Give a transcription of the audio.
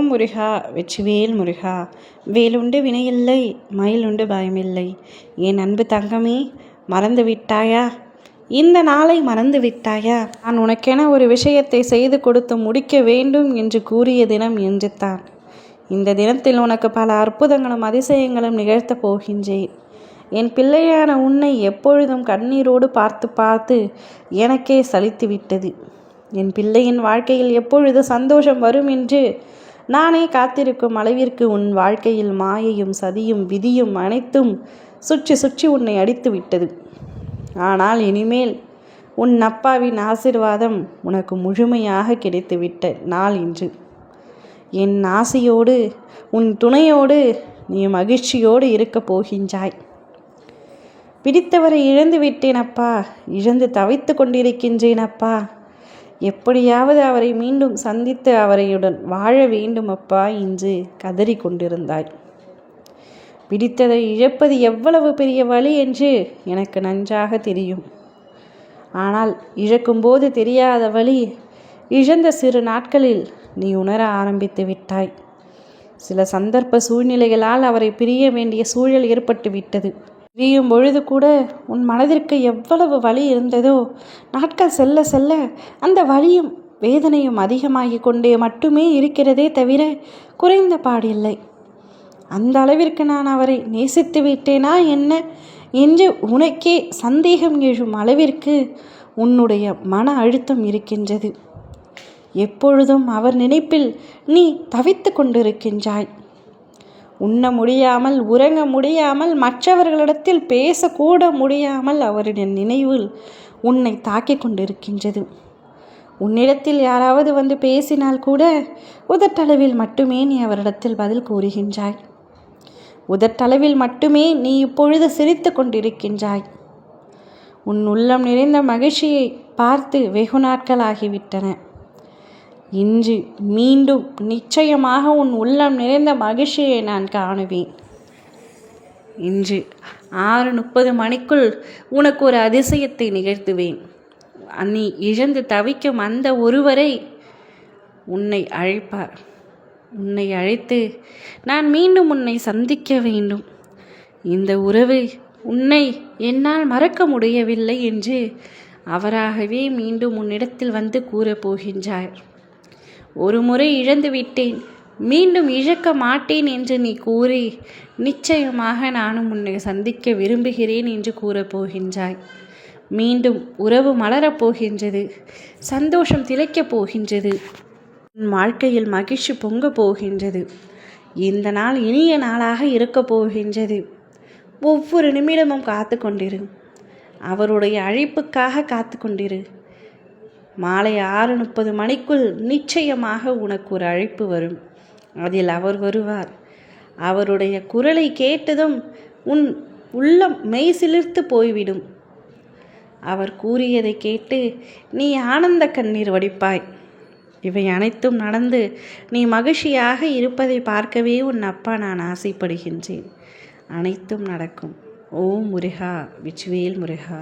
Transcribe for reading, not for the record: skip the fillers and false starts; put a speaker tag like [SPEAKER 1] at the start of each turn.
[SPEAKER 1] ஓம் முருகா வெற்றிவேல் முருகா. வேலுண்டு வினையில்லை, மயிலுண்டு பயமில்லை. என் அன்பு தங்கமே, மறந்து விட்டாயா? இந்த நாளை மறந்து விட்டாயா? நான் உனக்கென ஒரு விஷயத்தை செய்து கொடுத்து முடிக்க வேண்டும் என்று கூறிய தினம் என்று தான். இந்த தினத்தில் உனக்கு பல அற்புதங்களும் அதிசயங்களும் நிகழ்த்தப் போகின்றேன். என் பிள்ளையான உன்னை எப்பொழுதும் கண்ணீரோடு பார்த்து பார்த்து எனக்கே சலித்து விட்டது. என் பிள்ளையின் வாழ்க்கையில் எப்பொழுது சந்தோஷம் வரும் என்று நானே காத்திருக்கும் அளவிற்கு உன் வாழ்க்கையில் மாயையும் சதியும் விதியும் அனைத்தும் சுற்றி சுற்றி உன்னை அடித்து விட்டது. ஆனால் இனிமேல் உன் அப்பாவின் ஆசீர்வாதம் உனக்கு முழுமையாக கிடைத்துவிட்ட நாள் இன்று. என் ஆசையோடு உன் துணையோடு நீ மகிழ்ச்சியோடு இருக்கப் போகின்றாய். பிடித்தவரை இழந்து விட்டேன் அப்பா, இழந்து தவித்து கொண்டிருக்கின்றேன் அப்பா. எப்படியாவது அவரை மீண்டும் சந்தித்து அவரையுடன் வாழ வேண்டும் அப்பா என்று கதறி கொண்டிருந்தாய். பிடித்ததை இழப்பது எவ்வளவு பெரிய வலி என்று எனக்கு நன்றாக தெரியும். ஆனால் இழக்கும்போது தெரியாத வலி இழந்த சிறு நாட்களில் நீ உணர ஆரம்பித்து விட்டாய். சில சந்தர்ப்ப சூழ்நிலைகளால் அவரை பிரிய வேண்டிய சூழல் ஏற்பட்டு விட்டது. பிரியும் பொழுது கூட உன் மனதிற்கு எவ்வளவு வலி இருந்ததோ, நாட்கள் செல்ல செல்ல அந்த வலியும் வேதனையும் அதிகமாகி கொண்டே மட்டுமே இருக்கிறதே தவிர குறைந்த பாடில்லை. அந்த அளவிற்கு நான் அவரை நேசித்து விட்டேனா என்ன என்று உனக்கே சந்தேகம் எழும் அளவிற்கு உன்னுடைய மன அழுத்தம் இருக்கின்றது. எப்பொழுதும் அவர் நினைப்பில் நீ தவித்து கொண்டிருக்கின்றாய். உண்ண முடியாமல், உறங்க முடியாமல், மற்றவர்களிடத்தில் பேசக்கூட முடியாமல் அவருடைய நினைவில் உன்னை தாக்கிக் கொண்டிருக்கின்றது. உன்னிடத்தில் யாராவது வந்து பேசினால் கூட உதட்டளவில் மட்டுமே நீ அவரிடத்தில் பதில் கூறுகின்றாய். உதட்டளவில் மட்டுமே நீ இப்பொழுது சிரித்து கொண்டிருக்கின்றாய். உன் உள்ளம் நிறைந்த மகிழ்ச்சியை பார்த்து வெகு நாட்கள் ஆகிவிட்டன. இன்று மீண்டும் நிச்சயமாக உன் உள்ளம் நிறைந்த மகிழ்ச்சியை நான் காணுவேன். இன்று 6:30 மணிக்குள் உனக்கு ஒரு அதிசயத்தை நிகழ்த்துவேன். நீ இழந்து தவிக்கும் அந்த ஒருவரை உன்னை அழைப்பார். உன்னை அழைத்து நான் மீண்டும் உன்னை சந்திக்க வேண்டும், இந்த உறவு உன்னை என்னால் மறக்க முடியவில்லை என்று அவராகவே மீண்டும் உன்னிடத்தில் வந்து கூறப்போகின்றார். ஒரு முறை இழந்து விட்டேன், மீண்டும் இழக்க மாட்டேன் என்று நீ கூறி நிச்சயமாக நானும் உன்னை சந்திக்க விரும்புகிறேன் என்று கூறப்போகின்றாய். மீண்டும் உறவு மலரப்போகின்றது, சந்தோஷம் திளைக்கப் போகின்றது, உன் வாழ்க்கையில் மகிழ்ச்சி பொங்க போகின்றது. இந்த நாள் இனிய நாளாக இருக்கப் போகின்றது. ஒவ்வொரு நிமிடமும் காத்து கொண்டிரு, அவருடைய அழைப்புக்காக காத்து கொண்டிரு. மாலை 6:30 மணிக்குள் நிச்சயமாக உனக்கு ஒரு அழைப்பு வரும். அதில் அவர் வருவார். அவருடைய குரலை கேட்டதும் உன் உள்ளம் மெய் சிலிர்த்து போய்விடும். அவர் கூறியதை கேட்டு நீ ஆனந்த கண்ணீர் வடிப்பாய். இவை அனைத்தும் நடந்து நீ மகிழ்ச்சியாக இருப்பதை பார்க்கவே உன் அப்பா நான் ஆசைப்படுகின்றேன். அனைத்தும் நடக்கும். ஓம் முருகா வெற்றிவேல் முருகா.